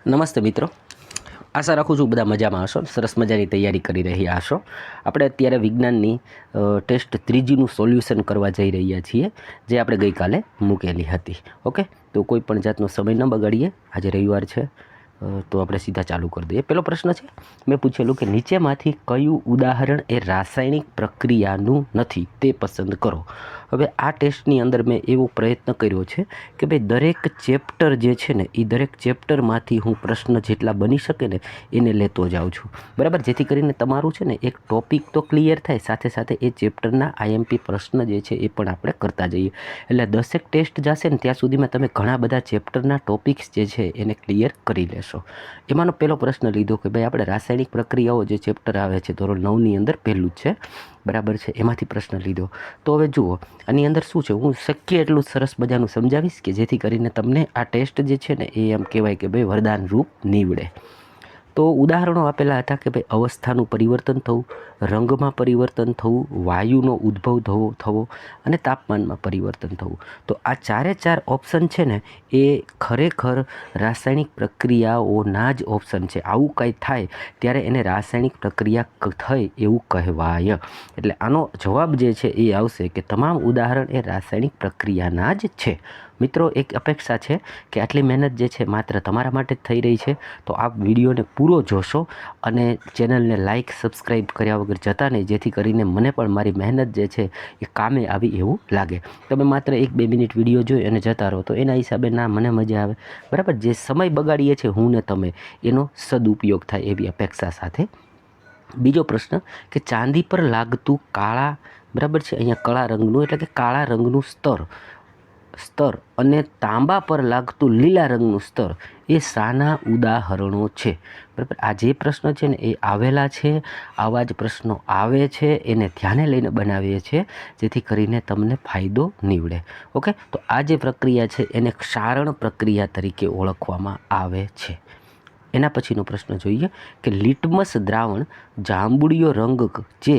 નમસ્તે મિત્રો, આશા રાખું છું બધા મજામાં હશો, સરસ મજાની તૈયારી કરી રહ્યા હશો. આપણે અત્યારે વિજ્ઞાનની ટેસ્ટ 3Gનું સોલ્યુશન કરવા જઈ રહ્યા છીએ, જે આપણે ગઈકાલે મૂકેલી હતી. ઓકે, તો કોઈ પણ જાતનો સમય ન બગાડીએ. આજે રવિવાર છે તો આપણે સીધા ચાલુ કરી દઈએ. પહેલો પ્રશ્ન છે, મેં પૂછેલું કે નીચેમાંથી કયું ઉદાહરણ એ રાસાયણિક પ્રક્રિયાનું નથી તે પસંદ કરો. હવે આ ટેસ્ટની અંદર મેં એવો પ્રયત્ન કર્યો છે કે ભાઈ દરેક ચેપ્ટર જે છે ને એ દરેક ચેપ્ટરમાંથી હું પ્રશ્ન જેટલા બની શકે ને એને લેતો જાઉં છું, બરાબર, જેથી કરીને તમારું છે ને એક ટોપિક તો ક્લિયર થાય, સાથે સાથે એ ચેપ્ટરના IMP પ્રશ્ન જે છે એ પણ આપણે કરતા જઈએ. એટલે 10 ટેસ્ટ જશે ને ત્યાં સુધીમાં તમે ઘણા બધા ચેપ્ટરના ટોપિક્સ જે છે એને ક્લિયર કરી લેશો. એમાંનો પહેલો પ્રશ્ન લીધો કે ભાઈ આપણે રાસાયણિક પ્રક્રિયાઓ જે ચેપ્ટર આવે છે ધોરણ 9ની અંદર પહેલું જ છે, બરાબર છે, એમાંથી પ્રશ્ન લીધો. તો હવે જુઓ, આની અંદર શું છે, હું શક્ય એટલું સરસ મજાનું સમજાવીશ કે જેથી કરીને તમને આ ટેસ્ટ જે છે ને એ એમ કહેવાય કે ભાઈ વરદાન રૂપ નીવડે. તો ઉદાહરણો આપેલા હતા કે ભાઈ અવસ્થાનું પરિવર્તન થવું, રંગમાં પરિવર્તન થવું, વાયુનો ઉદ્ભવ થવો અને તાપમાનમાં પરિવર્તન થવું. તો આ ચાર ઓપ્શન છે ને એ ખરેખર રાસાયણિક પ્રક્રિયાઓના જ ઓપ્શન છે. આવું કંઈ થાય ત્યારે એને રાસાયણિક પ્રક્રિયા થઈ એવું કહેવાય. એટલે આનો જવાબ જે છે એ આવશે કે તમામ ઉદાહરણ એ રાસાયણિક પ્રક્રિયાના જ છે. મિત્રો, એક અપેક્ષા છે કે આટલી મહેનત જે છે માત્ર તમારા માટે જ થઈ રહી છે. તો આપ વિડીયોને પૂરો જોશો અને ચેનલને લાઇક સબસ્ક્રાઈબ કર્યા વગર જતા નહીં, જેથી કરીને મને પણ મારી મહેનત જે છે એ કામે આવી એવું લાગે. તમે માત્ર 1-2 મિનિટ વિડીયો જોઈ અને જતા રહો તો એના હિસાબે ના મને મજા આવે, બરાબર. જે સમય બગાડીએ છીએ હું ને તમે, એનો સદુપયોગ થાય એવી અપેક્ષા સાથે. બીજો પ્રશ્ન કે ચાંદી પર લાગતું કાળા, બરાબર છે, અહીંયા કાળા રંગનું એટલે કે કાળા રંગનું સ્તર અને તાંબા પર લાગતું લીલા રંગનું સ્તર એ શાના ઉદાહરણો છે, બરાબર. આ જે પ્રશ્ન છે ને એ આવેલા છે, આવા જ પ્રશ્નો આવે છે, એને ધ્યાને લઈને બનાવીએ છીએ જેથી કરીને તમને ફાયદો નીવડે. ઓકે, તો આ જે પ્રક્રિયા છે એને ક્ષારણ પ્રક્રિયા તરીકે ઓળખવામાં આવે છે. એના પછીનો પ્રશ્ન જોઈએ કે લિટમસ દ્રાવણ જાંબુડિયો રંગ જે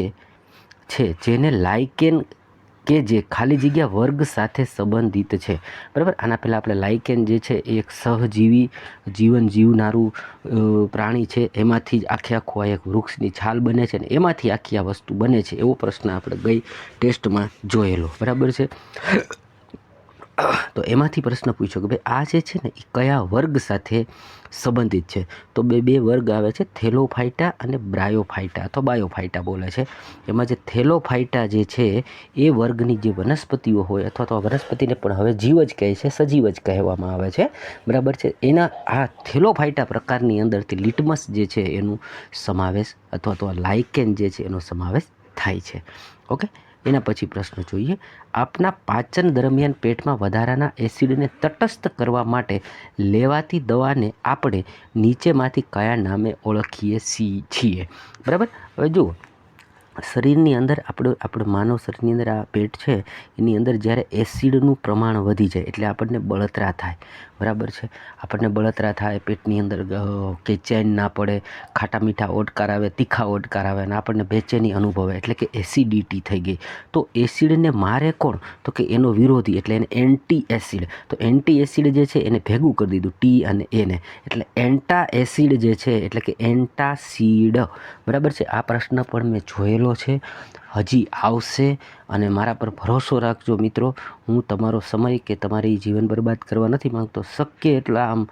છે જેને લાઇકેન કે જે ખાલી જગ્યા વર્ગ સાથે સંબંધિત છે, બરાબર. આના પહેલાં આપણે લાઇકેન જે છે એ એક સહજીવી જીવન જીવનારું પ્રાણી છે, એમાંથી જ આખું એક વૃક્ષની છાલ બને છે ને એમાંથી આખી આ વસ્તુ બને છે, એવો પ્રશ્ન આપણે ગઈ ટેસ્ટમાં જોયેલો, બરાબર છે. તો એમાંથી પ્રશ્ન પૂછ્યો કે ભાઈ આ જે છે ને એ કયા વર્ગ સાથે સંબંધિત છે. તો બે વર્ગ આવે છે, થેલોફાઇટા અને બ્રાયોફાઇટા અથવા બાયોફાઇટા બોલે છે. એમાં જે થેલોફાઇટા જે છે એ વર્ગની જે વનસ્પતિઓ હોય અથવા તો વનસ્પતિને પણ હવે જીવ જ કહે છે, સજીવ જ કહેવામાં આવે છે, બરાબર છે. એના આ થેલોફાઇટા પ્રકારની અંદરથી લિટમસ જે છે એનું સમાવેશ અથવા તો લાઇકેન જે છે એનો સમાવેશ થાય છે. ઓકે, એના પછી પ્રશ્ન જોઈએ, આપના પાચન દરમિયાન પેટમાં વધારાના એસિડને તટસ્થ કરવા માટે લેવાતી દવાને આપણે નીચેમાંથી કયા નામે ઓળખીએ છીએ, બરાબર. હવે જુઓ, શરીરની અંદર આપણું માનવ શરીરની અંદર આ પેટ છે એની અંદર જ્યારે એસિડનું પ્રમાણ વધી જાય એટલે આપણને બળતરા થાય, બરાબર છે. આપણને બળતરા થાય, પેટની અંદર કે ચેન ના પડે, ખાટા મીઠા ઓડકાર આવે, તીખા ઓડકાર આવે અને આપણને બેચેની અનુભવે, એટલે કે એસિડિટી થઈ ગઈ. તો એસિડને મારે કોણ? તો કે એનો વિરોધી, એટલે એને એન્ટી એસિડ. તો એન્ટી એસિડ જે છે એને ભેગું કરી દીધું ટી અને એને, એટલે એન્ટા એસિડ જે છે એટલે કે એન્ટાસીડ, બરાબર છે. આ પ્રશ્ન પણ મેં જોયેલો છે, હજી આવશે અને મારા પર ભરોસો રાખજો મિત્રો. હું તમારો સમય કે તમારી જીવન બરબાદ કરવા નથી માંગતો. શક્ય એટલા આમ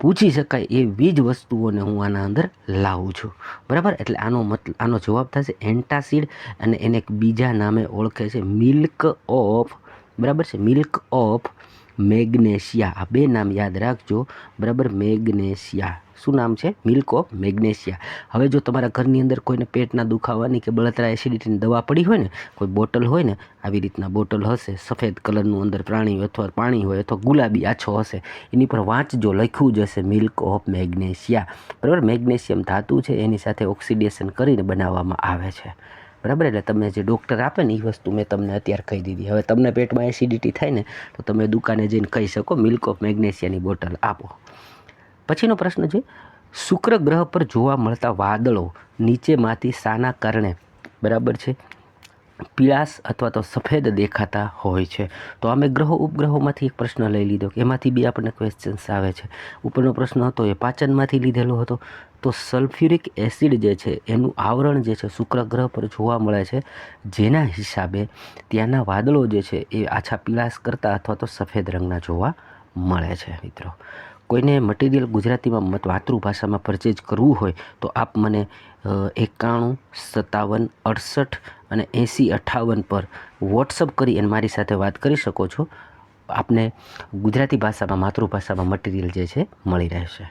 પૂછી શકાય એવી જ વસ્તુઓને હું આના અંદર લાવું છું, બરાબર. એટલે આનો જવાબ થશે એન્ટાસિડ અને એને એક બીજા નામે ઓળખે છે મિલ્ક ઓફ, બરાબર છે, મિલ્ક ઓફ મેગ્નેશિયા. આ 2 નામ યાદ રાખજો, બરાબર. મેગ્નેશિયા, શું નામ છે? Milk of magnesia. હવે જો તમારા ઘરની અંદર કોઈને પેટના દુખાવાની કે બળતરા એસિડિટીની દવા પડી હોય ને, કોઈ બોટલ હોય ને, આવી રીતના બોટલ હશે, સફેદ કલરનું અંદર પ્રાણી અથવા પાણી હોય અથવા ગુલાબી આછો હશે, એની પર વાંચજો, લખ્યું જ હશે મિલ્ક ઓફ મેગ્નેશિયા, બરાબર. મેગ્નેશિયમ ધાતુ છે એની સાથે ઓક્સિડેશન કરીને બનાવવામાં આવે છે, બરાબર. એટલે તમે જે ડૉક્ટર આપે ને એ વસ્તુ મેં તમને અત્યારે કહી દીધી. હવે તમને પેટમાં એસિડિટી થાય ને તો તમે દુકાને જઈને કહી શકો મિલ્ક ઓફ મેગ્નેશિયાની બોટલ આપો. પછીનો પ્રશ્ન છે, શુક્ર ગ્રહ પર જોવા મળતા વાદળો નીચેમાંથી શાના કારણે, બરાબર છે, પીળાશ અથવા તો સફેદ દેખાતા હોય છે. તો અમે ગ્રહો ઉપગ્રહોમાંથી એક પ્રશ્ન લઈ લીધો કે એમાંથી બી આપણને ક્વેશ્ચન્સ આવે છે. ઉપરનો પ્રશ્ન હતો એ પાચનમાંથી લીધેલો હતો. તો સલ્ફ્યુરિક એસિડ જે છે એનું આવરણ જે છે શુક્ર ગ્રહ પર જોવા મળે છે, જેના હિસાબે ત્યાંના વાદળો જે છે એ આછા પીળાશ કરતા અથવા તો સફેદ રંગના જોવા મળે છે. મિત્રો, કોઈને મટીરિયલ ગુજરાતીમાં માતૃભાષામાં પરચેજ કરવું હોય તો આપ મને 91 57 68 અને 80 58 પર વોટ્સઅપ કરી અને મારી સાથે વાત કરી શકો છો. આપને ગુજરાતી ભાષામાં માતૃભાષામાં મટીરિયલ જે છે મળી રહેશે.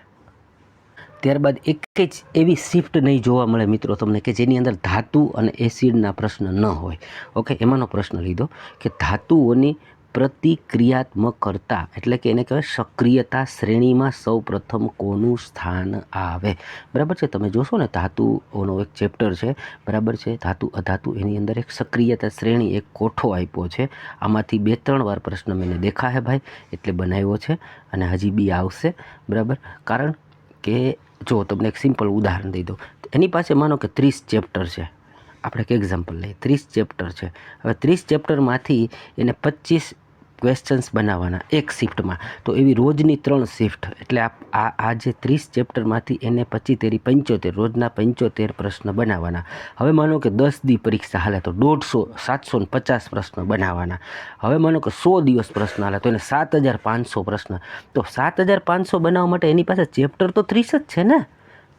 ત્યારબાદ એક જ એવી શિફ્ટ નહીં જોવા મળે મિત્રો તમને કે જેની અંદર ધાતુ અને એસિડના પ્રશ્ન ન હોય. ઓકે, એમાંનો પ્રશ્ન લીધો કે ધાતુઓની પ્રતિક્રિયાત્મકતા એટલે કે એને કહેવાય સક્રિયતા શ્રેણીમાં સૌ પ્રથમ કોનું સ્થાન આવે. બરાબર છે, તમે જોશો ને ધાતુઓનો એક ચેપ્ટર છે, બરાબર છે, ધાતુ અધાતુ, એની અંદર એક સક્રિયતા શ્રેણી એક કોઠો આપ્યો છે. આમાંથી 2-3 વાર પ્રશ્ન મને દેખા હે ભાઈ, એટલે બનાવ્યો છે અને હજી બી આવશે. બરાબર, કારણ કે જો તમને એક સિમ્પલ ઉદાહરણ દઈ દો. એની પાસે માનો કે 30 ચેપ્ટર છે. આપણે એક એક્ઝામ્પલ લઈએ, 30 ચેપ્ટર છે. હવે 30 ચેપ્ટરમાંથી એને 25 ક્વેશ્ચન્સ બનાવવાના એક શિફ્ટમાં. તો એવી રોજની 3 શિફ્ટ, એટલે આ જે 30 ચેપ્ટરમાંથી એને 25 તેરી 75, રોજના 75 પ્રશ્ન બનાવવાના. હવે માનો કે 10 દી પરીક્ષા હાલે તો 150 750 પ્રશ્ન બનાવવાના. હવે માનો કે 100 દિવસ પ્રશ્ન હાલે તો એને 7500 પ્રશ્ન. તો 7500 બનાવવા માટે એની પાસે ચેપ્ટર તો 30 જ છે ને.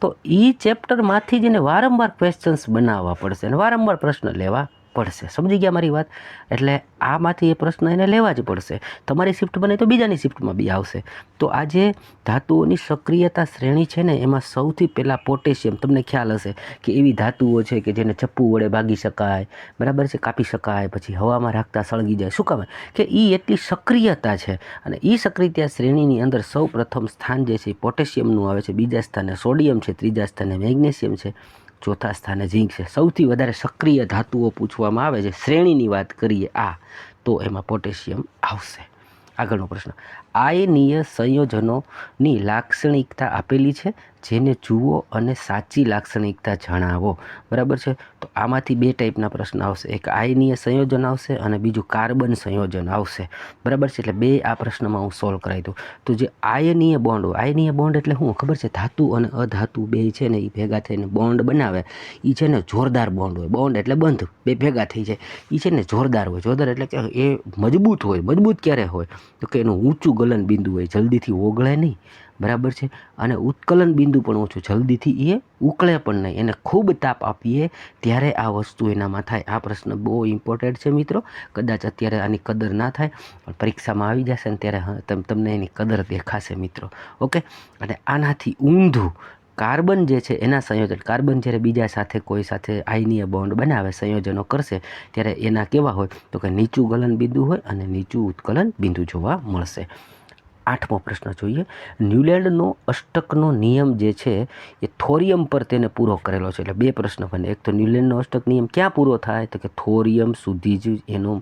તો એ ચેપ્ટરમાંથી જ એને વારંવાર ક્વેશ્ચન્સ બનાવવા પડશે અને વારંવાર પ્રશ્ન લેવા પડશે. સમજી ગયા મારી વાત? એટલે આમાંથી એ પ્રશ્ન એને લેવા જ પડશે. તમારી શિફ્ટ બને તો બીજાની શિફ્ટમાં બી આવશે. તો આ જે ધાતુઓની સક્રિયતા શ્રેણી છે ને એમાં સૌથી પહેલાં પોટેશિયમ, તમને ખ્યાલ હશે કે એવી ધાતુઓ છે કે જેને ચપ્પુ વડે ભાગી શકાય, બરાબર છે, કાપી શકાય, પછી હવામાં રાખતા સળગી જાય. શું કામ? કે એ એટલી સક્રિયતા છે. અને એ સક્રિયતા શ્રેણીની અંદર સૌ પ્રથમ સ્થાન જે છે એ પોટેશિયમનું આવે છે, બીજા સ્થાને સોડિયમ છે, ત્રીજા સ્થાને મેગ્નેશિયમ છે, ચોથા સ્થાને ઝીંક છે. સૌથી વધારે સક્રિય ધાતુઓ પૂછવામાં આવે છે, શ્રેણીની વાત કરીએ તો એમાં પોટેશિયમ આવશે. આગળનો પ્રશ્ન, આયનીય સંયોજનોની લાક્ષણિકતા આપેલી છે, જેને જુઓ અને સાચી લાક્ષણિકતા જણાવો. બરાબર છે, તો આમાંથી 2 ટાઈપના પ્રશ્ન આવશે. એક આયનીય સંયોજન આવશે અને બીજું કાર્બન સંયોજન આવશે. બરાબર છે, એટલે 2 આ પ્રશ્નમાં હું સોલ્વ કરાવી દઉં. તો જે આયનીય બોન્ડ હોય, આયનીય બોન્ડ એટલે શું ખબર છે? ધાતુ અને અધાતુ બે છે ને એ ભેગા થઈને બોન્ડ બનાવે. એ છે ને જોરદાર બોન્ડ હોય. બોન્ડ એટલે બંધ, બે ભેગા થઈ જાય. એ છે ને જોરદાર હોય. જોરદાર એટલે કે એ મજબૂત હોય. મજબૂત ક્યારે હોય? તો કે એનું ઊંચું ગલન બિંદુ હોય, જલ્દીથી ઓગળે નહીં. બરાબર છે, અને ઉત્કલન બિંદુ પણ ઓછું, જલ્દીથી એ ઉકળે પણ નહીં. એને ખૂબ તાપ આપીએ ત્યારે આ વસ્તુ એનામાં થાય. આ પ્રશ્ન બહુ ઇમ્પોર્ટન્ટ છે મિત્રો. કદાચ અત્યારે આની કદર ના થાય પણ પરીક્ષામાં આવી જશે ને ત્યારે તમને એની કદર દેખાશે મિત્રો. ઓકે, અને આનાથી ઊંધું કાર્બન જે છે એના સંયોજન, કાર્બન જ્યારે બીજા સાથે કોઈ સાથે આયનીય બોન્ડ બનાવે, સંયોજનો કરશે, ત્યારે એના કેવા હોય? તો કે નીચું ગલન બિંદુ હોય અને નીચું ઉત્કલન બિંદુ જોવા મળશે. 8મો પ્રશ્ન જોઈએ. ન્યુલેન્ડનો અષ્ટકનો નિયમ જે છે એ થોરિયમ પર તેને પૂરો કરેલો છે. એટલે 2 પ્રશ્ન બને. એક તો ન્યુલેન્ડનો અષ્ટક નિયમ ક્યાં પૂરો થાય? તો કે થોરિયમ સુધી જ એનો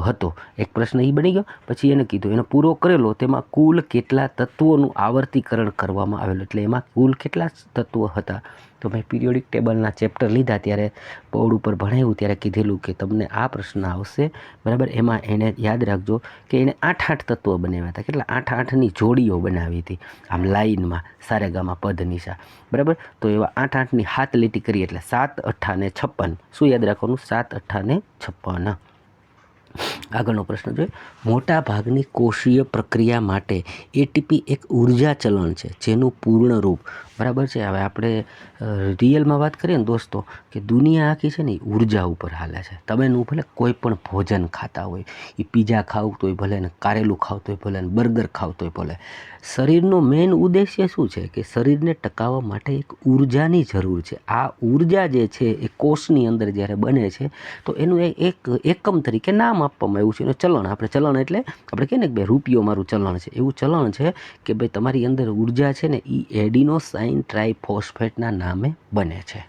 હતો. એક પ્રશ્ન એ બની ગયો. પછી એને કીધું એનો પૂરો કરેલો તેમાં કુલ કેટલા તત્વોનું આવર્તીકરણ કરવામાં આવેલું, એટલે એમાં કુલ કેટલા તત્વો હતા? તો મેં પિરિયોડિક ટેબલના ચેપ્ટર લીધા ત્યારે બોર્ડ ઉપર ભણાવ્યું ત્યારે કીધેલું કે તમને આ પ્રશ્ન આવશે. બરાબર, એમાં એને યાદ રાખજો કે એને 8 તત્વો બનાવ્યા હતા. કેટલા? 8-8ની જોડીઓ બનાવી હતી આમ લાઈનમાં, સારેગામાં પધનિશા. બરાબર, તો એવા 8-8ની 7 લીટી કરી એટલે 7 8 ને 56. શું યાદ રાખવાનું? 7 8 ને 56. આગળનો પ્રશ્ન જોઈએ. મોટા ભાગની કોષીય પ્રક્રિયા માટે એટીપી એક ઉર્જા ચલણ છે જેનું પૂર્ણ રૂપ, બરાબર છે. હવે આપણે રિયલમાં વાત કરીએ ને દોસ્તો, કે દુનિયા આખી છે ને એ ઉર્જા ઉપર હાલે છે. તમે ભલે કોઈ પણ ભોજન ખાતા હોય, એ પીઝા ખાવ તોય ભલે ને કારેલું ખાવ તોય ભલે ને બર્ગર ખાવ તોય ભલે, શરીરનો મેઇન ઉદ્દેશ્ય શું છે? કે શરીરને ટકાવવા માટે એક ઉર્જાની જરૂર છે. આ ઉર્જા જે છે એ કોષની અંદર જ્યારે બને છે તો એનું એક એકમ તરીકે નામ આપવામાં આવ્યું છે, એનું ચલણ. આપણે ચલણ એટલે આપણે કહીએ ને કે ભાઈ રૂપિયો મારું ચલણ છે, એવું ચલણ છે કે ભાઈ તમારી અંદર ઉર્જા છે ને એ એડિનોસાઇન ટ્રાઇફોસ્ફેટના નામે બને છે.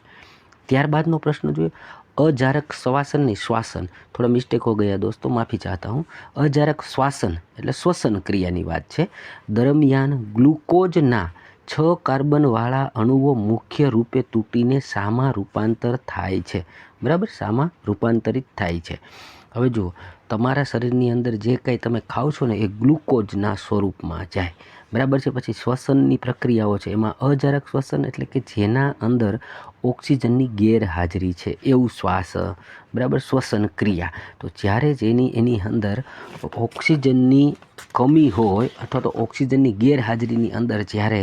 ત્યારબાદનો પ્રશ્ન જોઈએ. અજારક શ્વાસનની શ્વાસન, થોડા મિસ્ટેક હો ગયા દોસ્તો, માફી ચાહતા હું. અજારક શ્વાસન એટલે શ્વસન ક્રિયાની વાત છે. દરમિયાન ગ્લુકોઝના 6 કાર્બનવાળા અણુઓ મુખ્ય રૂપે તૂટીને શામાં રૂપાંતર થાય છે? બરાબર, શામાં રૂપાંતરિત થાય છે? હવે જુઓ, તમારા શરીરની અંદર જે કંઈ તમે ખાઓ છો ને એ ગ્લુકોઝના સ્વરૂપમાં જાય, બરાબર છે. પછી શ્વસનની પ્રક્રિયાઓ છે, એમાં અજારક શ્વસન એટલે કે જેના અંદર ઓક્સિજનની ગેરહાજરી છે એવું શ્વાસ, બરાબર, શ્વસન ક્રિયા. તો જ્યારે એની અંદર ઓક્સિજનની કમી હોય અથવા તો ઓક્સિજનની ગેરહાજરીની અંદર જ્યારે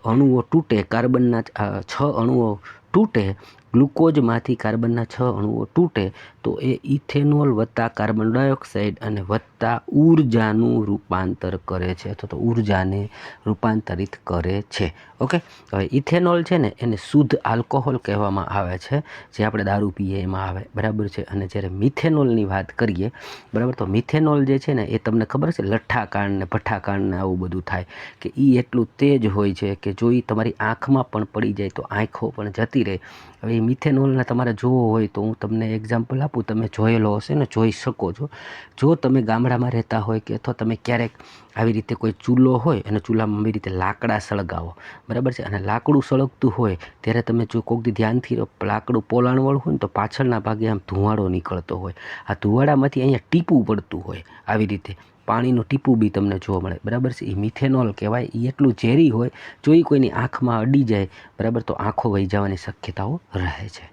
અણુઓ તૂટે, કાર્બનના 6 અણુઓ તૂટે, ગ્લુકોઝમાંથી કાર્બનના 6 અણુઓ તૂટે, તો એ ઇથેનોલ વત્તા કાર્બન ડાયોક્સાઇડ અને વત્તા ઉર્જાનું રૂપાંતર કરે છે અથવા તો ઉર્જાને રૂપાંતરિત કરે છે. ઓકે, હવે ઇથેનોલ છે ને એને શુદ્ધ આલ્કોહોલ કહેવામાં આવે છે, જે આપણે દારૂ પીએ એમાં આવે, બરાબર છે. અને જ્યારે મિથેનોલની વાત કરીએ, બરાબર, તો મિથેનોલ જે છે ને એ તમને ખબર છે લઠ્ઠાકાંડ ને ભઠ્ઠાકાંડ ને આવું બધું થાય કે એ એટલું તેજ હોય છે કે જો એ તમારી આંખમાં પણ પડી જાય તો આંખો પણ જતી રહે. હવે એ મિથેનોલના તમારે જોવો હોય તો હું તમને એક્ઝામ્પલ આપું, તમે જોયેલો હશે ને, જોઈ શકો છો. જો તમે ગામડામાં રહેતા હોય કે અથવા તમે ક્યારેક આવી રીતે કોઈ ચૂલો હોય અને ચૂલામાં આવી રીતે લાકડા સળગાવો, બરાબર છે, અને લાકડું સળગતું હોય ત્યારે તમે જો કોઈક દી ધ્યાનથી લાકડું પોલાણવાળું હોય ને તો પાછળના ભાગે આમ ધુવાળો નીકળતો હોય. આ ધુવાડામાંથી અહીંયા ટીપું પડતું હોય, આવી રીતે પાણીનું ટીપું બી તમને જોવા મળે, બરાબર છે. એ મિથેનોલ કહેવાય. એ એટલું ઝેરી હોય, જો એ કોઈની આંખમાં અડી જાય, બરાબર, તો આંખો વહી જવાની શક્યતાઓ રહે છે.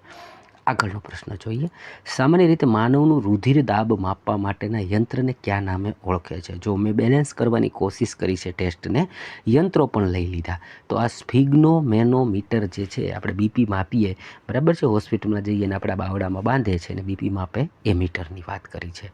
આગળનો પ્રશ્ન જોઈએ. સામાન્ય રીતે માનવનું રુધિર દાબ માપવા માટેના યંત્રને કયા નામે ઓળખે છે? જો મેં બેલેન્સ કરવાની કોશિશ કરી છે ટેસ્ટને, યંત્રો પણ લઈ લીધા. તો આ સ્ફિગ્નોમેનોમીટર જે છે, આપણે બીપી માપીએ, બરાબર છે, હોસ્પિટલમાં જઈએ ને આપણા બાવડામાં બાંધે છે અને બીપી માપે, એ મીટરની વાત કરી છે.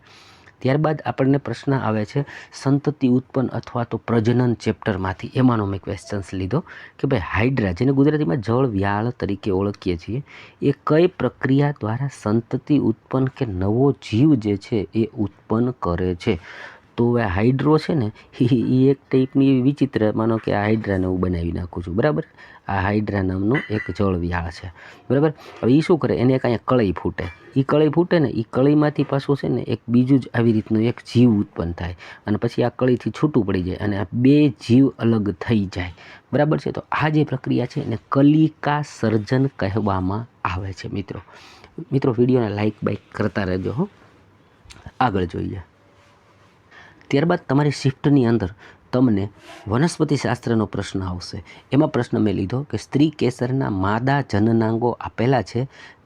ત્યારબાદ આપણને પ્રશ્ન આવે છે સંતતિ ઉત્પન્ન અથવા તો પ્રજનન ચેપ્ટરમાંથી. એમાંનો મેં ક્વેશ્ચન્સ લીધો કે ભાઈ હાઇડ્રા, જેને ગુજરાતીમાં જળ વ્યાળ તરીકે ઓળખીએ છીએ, એ કઈ પ્રક્રિયા દ્વારા સંતતિ ઉત્પન્ન કે નવો જીવ જે છે એ ઉત્પન્ન કરે છે? તો હવે હાઇડ્રો છે ને એ એક ટાઈપની વિચિત્ર, માનો કે આ હાઇડ્રાને હું બનાવી નાખું છું, બરાબર. આ હાઇડ્રા નામનું એક જળ વ્યાળ છે, બરાબર. હવે એ શું કરે, એને એક અહીંયા કળી ફૂટે. એ કળી ફૂટે ને, એ કળીમાંથી પાછું છે ને એક બીજું જ આવી રીતનું એક જીવ ઉત્પન્ન થાય અને પછી આ કળીથી છૂટું પડી જાય અને આ 2 જીવ અલગ થઈ જાય, બરાબર છે. તો આ જે પ્રક્રિયા છે એને કલિકા સર્જન કહેવામાં આવે છે. મિત્રો વિડીયોને લાઇક બાઇક કરતા રહેજો હો. આગળ જોઈએ. ત્યારબાદ તમારી શિફ્ટની અંદર તમને વનસ્પતિશાસ્ત્રનો પ્રશ્ન આવશે. એમાં પ્રશ્ન મેં લીધો કે સ્ત્રી કેસરના માદા જનનાંગો આપેલા છે,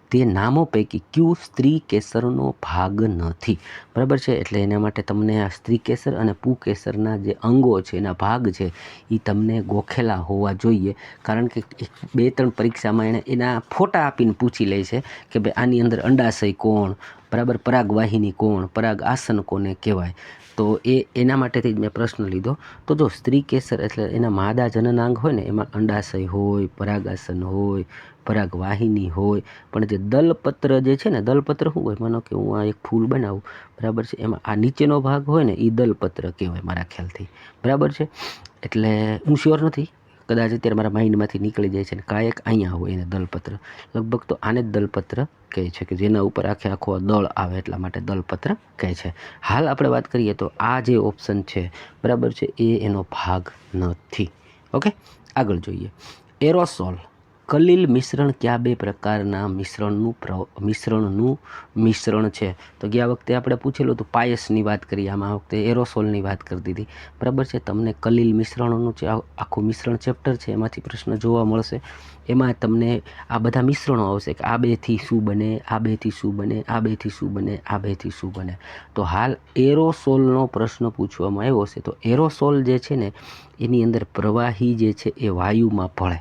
તે નામો પૈકી ક્યુ સ્ત્રી કેસરનો ભાગ નથી? બરાબર છે. એટલે એના માટે તમને આ સ્ત્રી કેસર અને પુકેસરના જે અંગો છે, એના ભાગ છે, એ તમને ગોખેલા હોવા જોઈએ. કારણ કે 2-3 પરીક્ષામાં એના ફોટા આપીને પૂછી લે છે કે ભાઈ આની અંદર અંડાશય કોણ, બરાબર, પરાગવાહિની કોણ, પરાગ આસન કોને કહેવાય. તો એના માટેથી જ મેં પ્રશ્ન લીધો. તો જો સ્ત્રી કેસર એટલે એના માદા જનનાંગ હોય ને, એમાં અંડાશય હોય, પરાગાસન હોય, પરાગવાહિની હોય, પણ જે દલપત્ર જે છે ને, દલપત્ર શું હોય, માનો કે હું આ એક ફૂલ બનાવું, બરાબર છે, એમાં આ નીચેનો ભાગ હોય ને એ દલપત્ર કહેવાય મારા ખ્યાલથી, બરાબર છે. એટલે હું શ્યોર નથી, કદાચ અત્યારે મારા માઇન્ડમાંથી નીકળી જાય છે. ને કાંઈક અહીંયા હોય એને દલપત્ર, લગભગ તો આને જ દલપત્ર કહે છે, કે જેના ઉપર આખો દળ આવે, એટલા માટે દલપત્ર કહે છે. હાલ આપણે વાત કરીએ તો આ જે ઓપ્શન છે, બરાબર છે, એ એનો ભાગ નથી. ઓકે, આગળ જોઈએ. એરોસોલ કલીલ મિશ્રણ કયા 2 પ્રકારના મિશ્રણનું મિશ્રણ છે? તો ગયા વખતે આપણે પૂછેલું હતું પાયસની વાત કરી, આમાં વખતે એરોસોલની વાત કરી દીધી, બરાબર છે. તમને કલીલ મિશ્રણોનું જે આખું મિશ્રણ ચેપ્ટર છે એમાંથી પ્રશ્ન જોવા મળશે. એમાં તમને આ બધા મિશ્રણો આવશે કે આ 2થી શું બને, આ 2થી શું બને, આ 2થી શું બને, આ 2થી શું બને. તો હાલ એરોસોલનો પ્રશ્ન પૂછવામાં આવ્યો છે. તો એરોસોલ જે છે ને, એની અંદર પ્રવાહી જે છે એ વાયુમાં ભળે,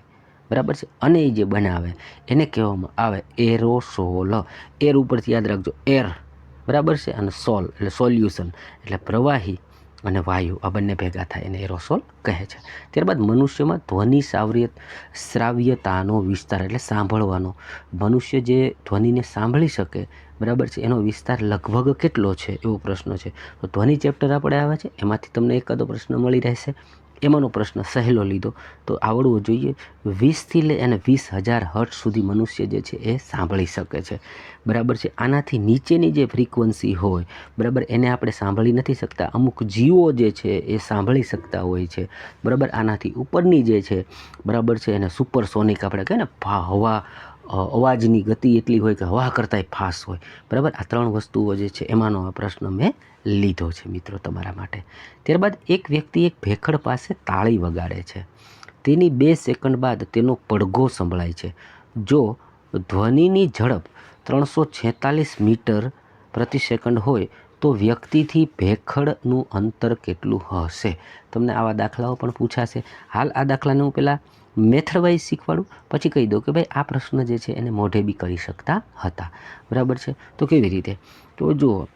બરાબર છે, અને એ જે બનાવે એને કહેવામાં આવે એરોસોલ. એર ઉપરથી યાદ રાખજો, એર, બરાબર છે, અને સોલ એટલે સોલ્યુશન, એટલે પ્રવાહી અને વાયુ આ બંને ભેગા થાય એને એરોસોલ કહે છે. ત્યારબાદ મનુષ્યમાં ધ્વનિ શ્રાવ્યતાનો વિસ્તાર એટલે સાંભળવાનો, મનુષ્ય જે ધ્વનિને સાંભળી શકે, બરાબર છે, એનો વિસ્તાર લગભગ કેટલો છે એવો પ્રશ્ન છે. તો ધ્વનિ ચેપ્ટર આપણે આવે છે, એમાંથી તમને એકાદો પ્રશ્ન મળી રહેશે. એમાંનો પ્રશ્ન સહેલો લીધો તો આવડવો જોઈએ. 20થી લઈ અને 20,000 હર્ટ્ઝ સુધી મનુષ્ય જે છે એ સાંભળી શકે છે. બરાબર છે. આનાથી નીચેની જે ફ્રીક્વન્સી હોય, બરાબર, એને આપણે સાંભળી નથી શકતા. અમુક જીવો જે છે એ સાંભળી શકતા હોય છે. બરાબર. આનાથી ઉપરની જે છે, બરાબર છે, એને સુપરસોનિક આપણે કહીએ ને, હવા અવાજની ગતિ એટલી હોય કે હવા કરતાંય ફાસ્ટ હોય. બરાબર. આ 3 વસ્તુઓ જે છે એમાંનો આ પ્રશ્ન મેં લીધો છે મિત્રો તમારા માટે. ત્યારબાદ એક વ્યક્તિ એક ભેખડ પાસે તાળી વગાડે છે. તેની 2 સેકન્ડ બાદ તેનો પડઘો સંભળાય છે. જો ધ્વનિની ઝડપ 346 મીટર પ્રતિ સેકન્ડ હોય તો વ્યક્તિથી ભેખડનું અંતર કેટલું હશે? તમને આવા દાખલાઓ પણ પૂછાશે. હાલ આ દાખલાને હું પહેલાં મેથડ વાઇઝ શીખવાડું, પછી કહી દઉં કે ભાઈ આ પ્રશ્ન જે છે એને મોઢે બી કરી શકતા હતા. બરાબર છે. તો કેવી રીતે? તો જુઓ,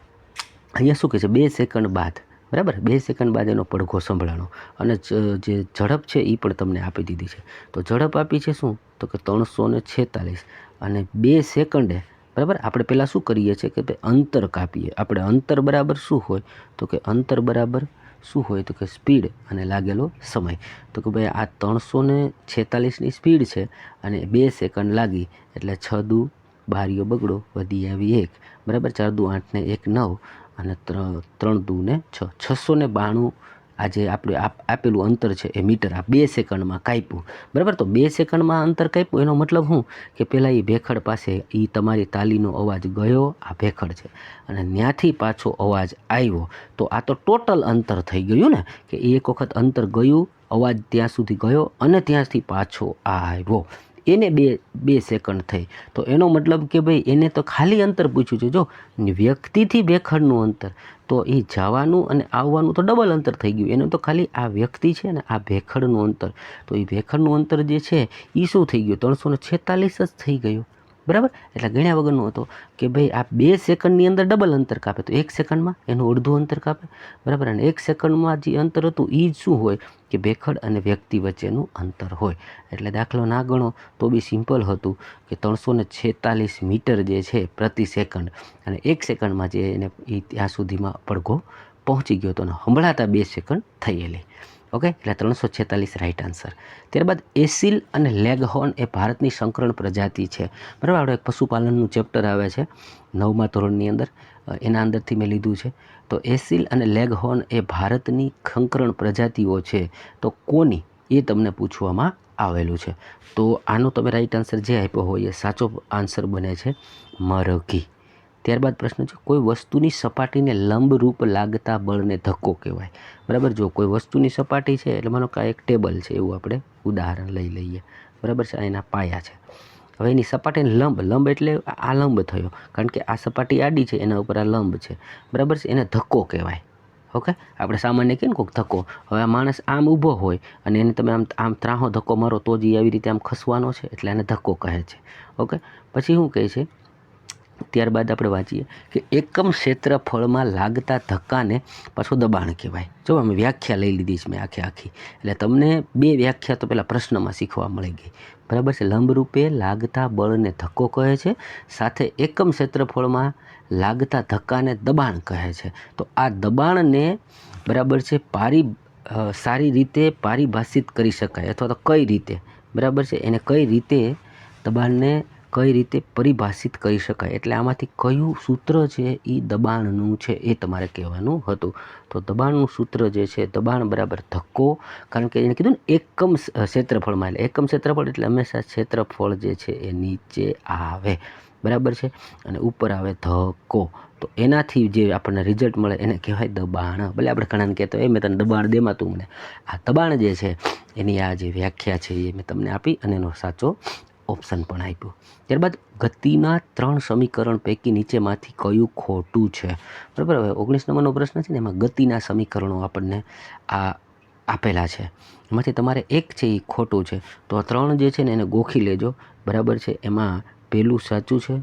અહીંયા શું કહે છે, 2 સેકન્ડ બાદ, બરાબર, 2 સેકન્ડ બાદ એનો પડઘો સંભળાણો અને જે ઝડપ છે એ પણ તમને આપી દીધી છે. તો ઝડપ આપી છે શું? તો કે 346 અને 2 સેકન્ડે, બરાબર. આપણે પહેલાં શું કરીએ છીએ કે ભાઈ અંતર કાપીએ. આપણે અંતર બરાબર શું હોય? તો કે અંતર બરાબર શું હોય? તો કે સ્પીડ અને લાગેલો સમય. તો કે ભાઈ આ 346ની સ્પીડ છે અને 2 સેકન્ડ લાગી એટલે 6 દુ 12 બગડો, વધી આવી 1, બરાબર. 4 દુ 8 ને 1 9 અને 3 દુ ને 6, 692 આ જે આપણે આપેલું અંતર છે એ મીટર આ 2 સેકન્ડમાં કાપ્યું. બરાબર. તો 2 સેકન્ડમાં અંતર કાપ્યું એનો મતલબ શું કે પહેલાં એ ભેખડ પાસે એ તમારી તાલીનો અવાજ ગયો, આ ભેખડ છે, અને ત્યાંથી પાછો અવાજ આવ્યો. તો આ તો ટોટલ અંતર થઈ ગયું ને, કે એક વખત અંતર ગયું, અવાજ ત્યાં સુધી ગયો અને ત્યાંથી પાછો આવ્યો, એને 2 સેકન્ડ થઈ. તો એનો મતલબ કે ભાઈ એને તો ખાલી અંતર પૂછ્યું છે. જો વ્યક્તિથી ભેખડનું અંતર, તો એ જવાનું અને આવવાનું તો ડબલ અંતર થઈ ગયું. એનું તો ખાલી આ વ્યક્તિ છે ને આ ભેખડનું અંતર, તો એ ભેખડનું અંતર જે છે એ શું થઈ ગયું? 346 જ થઈ ગયું. બરાબર. એટલે ગણ્યા વગરનું હતો કે ભાઈ આ 2 સેકન્ડની અંદર ડબલ અંતર કાપે તો 1 સેકન્ડમાં એનું અડધું અંતર કાપે. બરાબર. અને 1 સેકન્ડમાં જે અંતર હતું એ જ શું હોય કે ભેખડ અને વ્યક્તિ વચ્ચેનું અંતર હોય. એટલે દાખલો ના ગણો તો બી સિમ્પલ હતું કે 346 મીટર જે છે પ્રતિ સેકન્ડ અને 1 સેકન્ડમાં જે એને એ ત્યાં સુધીમાં પડઘો પહોંચી ગયો હતો અને સંભળાતા 2 સેકન્ડ થયેલી. ઓકે. એટલે 346 રાઈટ આન્સર. ત્યારબાદ એસિલ અને લેગહોર્ન એ ભારતની સંકરણ પ્રજાતિ છે. બરાબર. આપણે એક પશુપાલનનું ચેપ્ટર આવે છે 9મા ધોરણની અંદર, એના અંદરથી મેં લીધું છે. તો એસિલ અને લેગહોર્ન એ ભારતની સંકરણ પ્રજાતિઓ છે. તો કોની એ તમને પૂછવામાં આવેલું છે. તો આનો તમે રાઈટ આન્સર જે આપ્યો હોય એ સાચો આન્સર બને છે મરઘી. ત્યારબાદ પ્રશ્ન છે, કોઈ વસ્તુની સપાટીને લંબરૂપ લાગતા બળને ધક્કો કહેવાય. બરાબર. જો કોઈ વસ્તુની સપાટી છે એટલે માનો કે એક ટેબલ છે એવું આપણે ઉદાહરણ લઈ લઈએ. બરાબર છે. એના પાયા છે. હવે એની સપાટીને લંબ એટલે આ લંબ થયો, કારણ કે આ સપાટી આડી છે, એના ઉપર આ લંબ છે. બરાબર છે. એને ધક્કો કહેવાય. ઓકે. આપણે સામાન્ય કહીએ ને કોઈક ધક્કો. હવે આ માણસ આમ ઊભો હોય અને એને તમે આમ ત્રાહો ધક્કો મારો તો જ આવી રીતે આમ ખસવાનો છે, એટલે એને ધક્કો કહે છે. ઓકે. પછી શું કહે છે? ત્યારબાદ આપણે વાંચીએ કે એકમ ક્ષેત્રફળમાં લાગતા ધક્કાને પાછું દબાણ કહેવાય. જો અમે વ્યાખ્યા લઈ લીધી છે મેં આખી. એટલે તમને 2 વ્યાખ્યા તો પહેલાં પ્રશ્નમાં શીખવા મળી ગઈ. બરાબર છે. લંબરૂપે લાગતા બળને ધક્કો કહે છે, સાથે એકમ ક્ષેત્રફળમાં લાગતા ધક્કાને દબાણ કહે છે. તો આ દબાણને, બરાબર છે, સારી રીતે પારિભાષિત કરી શકાય, અથવા તો કઈ રીતે, બરાબર છે, એને કઈ રીતે દબાણને કઈ રીતે પરિભાષિત કરી શકાય, એટલે આમાંથી કયું સૂત્ર છે એ દબાણનું છે એ તમારે કહેવાનું હતું. તો દબાણનું સૂત્ર જે છે, દબાણ બરાબર ધક્કો, કારણ કે એને કીધું ને એકમ ક્ષેત્રફળમાં, એટલે એકમ ક્ષેત્રફળ એટલે હંમેશા ક્ષેત્રફળ જે છે એ નીચે આવે. બરાબર છે. અને ઉપર આવે ધક્કો. તો એનાથી જે આપણને રિઝલ્ટ મળે એને કહેવાય દબાણ. ભલે આપણે ઘણાને કહેતો હોય મેં તને દબાણ દેમાં તું મને, આ દબાણ જે છે એની આ જે વ્યાખ્યા છે એ મેં તમને આપી અને એનો સાચો ઓપ્શન પણ આપ્યું. ત્યારબાદ ગતિના 3 સમીકરણ પૈકી નીચેમાંથી કયું ખોટું છે? બરાબર. હવે 19 નંબરનો પ્રશ્ન છે ને, એમાં ગતિના સમીકરણો આપણને આ આપેલા છે. એમાંથી તમારે એક છે એ ખોટું છે. તો આ 3 જે છે ને એને ગોખી લેજો. બરાબર છે. એમાં પહેલું સાચું છે,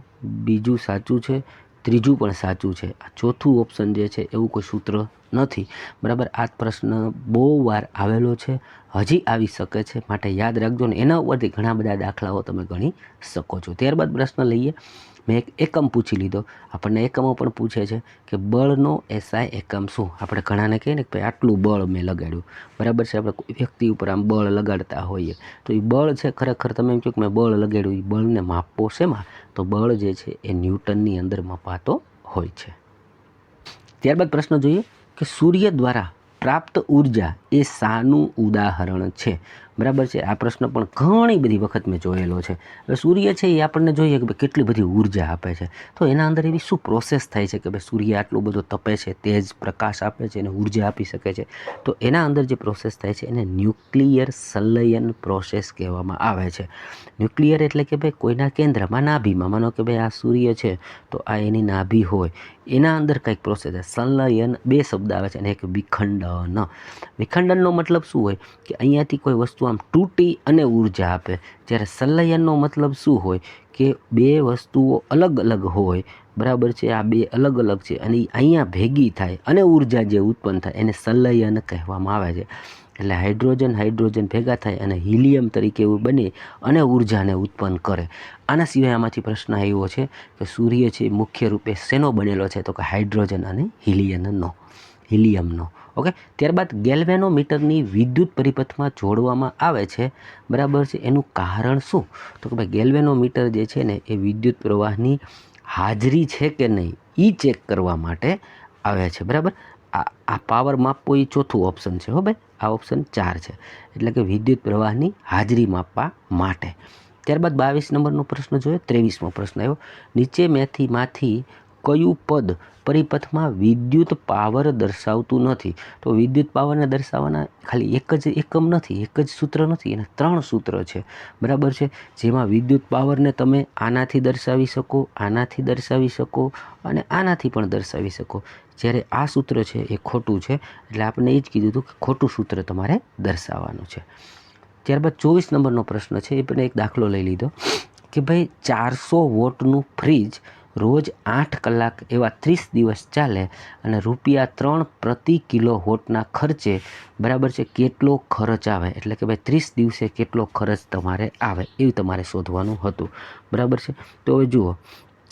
બીજું સાચું છે, ત્રીજું પણ સાચું છે. આ ચોથું ઓપ્શન જે છે એવું કોઈ સૂત્ર નથી. બરાબર. આ પ્રશ્ન બહુ વાર આવેલો છે, હજી આવી શકે છે, માટે યાદ રાખજો ને. એના ઉપરથી ઘણા બધા દાખલાઓ તમે ગણી શકો છો. ત્યારબાદ પ્રશ્ન લઈએ, મેં એક એકમ પૂછી લીધો, આપણને એકમો પણ પૂછે છે કે બળનો એસઆઈ એકમ શું. આપણે ઘણાને કહીએ ને કે ભાઈ આટલું બળ મેં લગાડ્યું, બરાબર છે. આપણે કોઈ વ્યક્તિ ઉપર આમ બળ લગાડતા હોઈએ તો એ બળ છે ખરેખર તમે એમ કહો કે મેં બળ લગાડ્યું, એ બળને માપવો શેમાં? તો બળ જે છે એ ન્યૂટનની અંદર મપાતો હોય છે. ત્યારબાદ પ્રશ્ન જોઈએ કે સૂર્ય દ્વારા પ્રાપ્ત ઉર્જા એ શાનું ઉદાહરણ છે? બરાબર છે. આ પ્રશ્ન પણ ઘણી બધી વખત મેં જોયેલો છે. હવે સૂર્ય છે એ આપણને જોઈએ કે ભાઈ કેટલી બધી ઉર્જા આપે છે, તો એના અંદર એવી શું પ્રોસેસ થાય છે કે ભાઈ સૂર્ય આટલું બધો તપે છે, તેજ પ્રકાશ આપે છે અને ઉર્જા આપી શકે છે? તો એના અંદર જે પ્રોસેસ થાય છે એને ન્યુક્લિયર સંલયન પ્રોસેસ કહેવામાં આવે છે. ન્યુક્લિયર એટલે કે ભાઈ કોઈના કેન્દ્રમાં, નાભીમાં, માનો કે ભાઈ આ સૂર્ય છે તો આ એની નાભી હોય, એના અંદર કંઈક પ્રોસેસ છે. સંલયન બે શબ્દ આવે છે અને એક વિખંડન. વિખંડનનો મતલબ શું હોય કે અહીંયાથી કોઈ વસ્તુ આમ તૂટી અને ઉર્જા આપે, જ્યારે સંલયનનો મતલબ શું હોય કે બે વસ્તુઓ અલગ અલગ હોય, બરાબર છે. આ બે અલગ અલગ છે અને અહીંયા ભેગી થાય અને ઉર્જા જે ઉત્પન્ન થાય એને સંલયન કહેવામાં આવે છે. એટલે હાઇડ્રોજન ભેગા થાય અને હિલિયમ તરીકે એવું બને અને ઉર્જાને ઉત્પન્ન કરે. આના સિવાય આમાંથી પ્રશ્ન આવ્યો છે કે સૂર્ય છે મુખ્ય રૂપે શેનો બનેલો છે? તો કે હાઇડ્રોજન અને હિલિયમનો. ઓકે. ત્યારબાદ ગેલ્વેનોમીટરની વિદ્યુત પરિપથમાં જોડવામાં આવે છે, બરાબર છે. એનું કારણ શું? તો કે ભાઈ ગેલ્વેનોમીટર જે છે ને એ વિદ્યુત પ્રવાહની હાજરી છે કે નહીં એ ચેક કરવા માટે આવે છે, બરાબર. આ પાવર માપવો એ ચોથું ઓપ્શન છે. હો ભાઈ, આ ઓપ્શન 4 છે, એટલે કે વિદ્યુત પ્રવાહની હાજરી માપવા માટે. ત્યારબાદ 22 નંબરનો પ્રશ્ન જોઈએ. 23મો પ્રશ્ન આવ્યો, નીચેમાંથી કયું પદ પરિપથમાં વિદ્યુત પાવર દર્શાવતું નથી? તો વિદ્યુત પાવરને દર્શાવવાના ખાલી એક જ એકમ નથી, એક જ સૂત્ર નથી, એના 3 સૂત્ર છે, બરાબર છે. જેમાં વિદ્યુત પાવરને તમે આનાથી દર્શાવી શકો, આનાથી દર્શાવી શકો અને આનાથી પણ દર્શાવી શકો. જ્યારે આ સૂત્ર છે એ ખોટું છે, એટલે આપણે એ જ કીધું હતું કે ખોટું સૂત્ર તમારે દર્શાવવાનું છે. ત્યારબાદ 24 નંબરનો પ્રશ્ન છે, એ પણ એક દાખલો લઈ લીધો કે ભાઈ 400 વોટનું ફ્રીજ રોજ 8 કલાક એવા 30 દિવસ ચાલે અને ₹3 પ્રતિ કિલો વોટના ખર્ચે, બરાબર છે, કેટલો ખર્ચ આવે? એટલે કે ભાઈ 30 દિવસે કેટલો ખર્ચ તમારે આવે એવું તમારે શોધવાનું હતું, બરાબર છે. તો હવે જુઓ,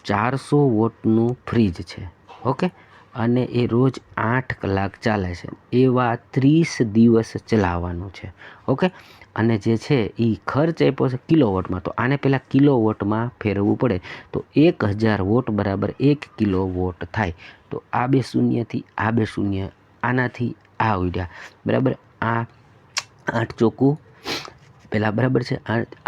400 વોટનું ફ્રીજ છે, ઓકે, અને એ રોજ 8 કલાક ચાલે છે, એવા 30 દિવસ ચલાવવાનું છે, ઓકે. અને જે છે એ ખર્ચ આપ્યો છે કિલોવોટમાં, તો આને પહેલાં કિલોવોટમાં ફેરવવું પડે, તો 1000 વોટ બરાબર 1 કિલોવોટ થાય. તો આ 2 શૂન્યથી આ 2 શૂન્ય, આનાથી આ ઉડ્યા, બરાબર. આ 8 ચોખ્ખું પહેલાં, બરાબર છે.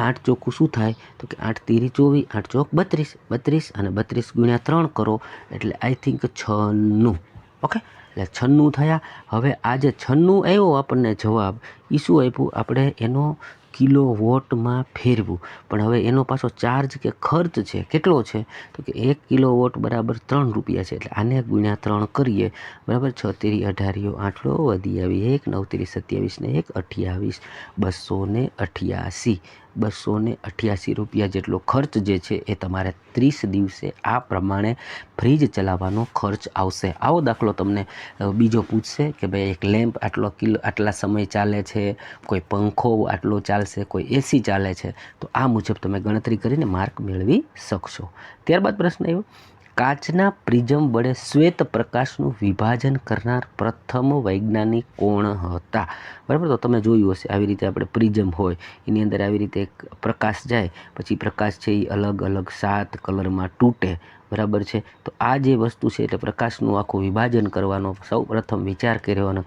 8 ચોખ્ખું શું થાય? તો કે 8 તેરી 24, 8 ચોક 32 અને 32 ગુણ્યા 3 કરો એટલે આઈ થિંક 96, ઓકે. એટલે 96 થયા. હવે આ જે 96 આવ્યો આપણને જવાબ, એ શું આપ્યું? આપણે એનો કિલોવોટમાં ફેરવું, પણ હવે એનો પાછો ચાર્જ કે ખર્ચ છે કેટલો છે? તો કે 1 કિલોવોટ બરાબર ₹3 છે, એટલે આને ગુણ્યા 3 કરીએ, બરાબર. 6 તેરી 18, 8 વધી આવી 1, 9 તેરી 27 ને 1 28, ₹288 જેટલો ખર્ચ જે છે એ તમારે 30 દિવસે આ પ્રમાણે ફ્રીજ ચલાવવાનો ખર્ચ આવશે. આવો દાખલો તમને બીજો પૂછશે કે ભાઈ એક લેમ્પ આટલા સમય ચાલે છે, કોઈ પંખો આટલો ચાલશે, કોઈ એસી ચાલે છે, તો આ મુજબ તમે ગણતરી કરીને માર્ક મેળવી શકશો. ત્યારબાદ પ્રશ્ન આવ્યો, કાચના પ્રિઝમ વડે શ્વેત પ્રકાશનું વિભાજન કરનાર પ્રથમ વૈજ્ઞાનિક કોણ હતા? બરાબર. તો તમે જોયું હશે આવી રીતે આપણે પ્રિઝમ હોય એની અંદર આવી રીતે એક પ્રકાશ જાય, પછી પ્રકાશ છે એ અલગ અલગ 7 કલરમાં તૂટે, બરાબર છે. તો આ જે વસ્તુ છે એટલે પ્રકાશનું આખું વિભાજન કરવાનો સૌ પ્રથમ વિચાર કર્યો અને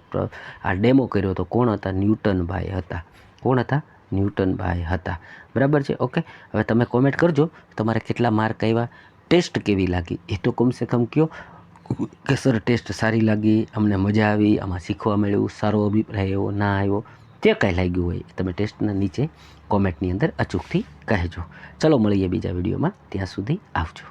આ ડેમો કર્યો તો કોણ હતા? ન્યૂટનભાઈ હતા. કોણ હતા? ન્યૂટનભાઈ હતા, બરાબર છે, ઓકે. હવે તમે કોમેન્ટ કરજો તમારે કેટલા માર્ક આવ્યા, ટેસ્ટ કેવી લાગી એ તો કમસે કમ કહો કે સર ટેસ્ટ સારી લાગી, અમને મજા આવી, આમાં શીખવા મળ્યું, સારો અભિપ્રાય આવ્યો, ના આવ્યો, જે કાંઈ લાગ્યું હોય તમે ટેસ્ટના નીચે કોમેન્ટની અંદર અચૂકથી કહેજો. ચલો મળીએ બીજા વિડીયોમાં, ત્યાં સુધી આવજો.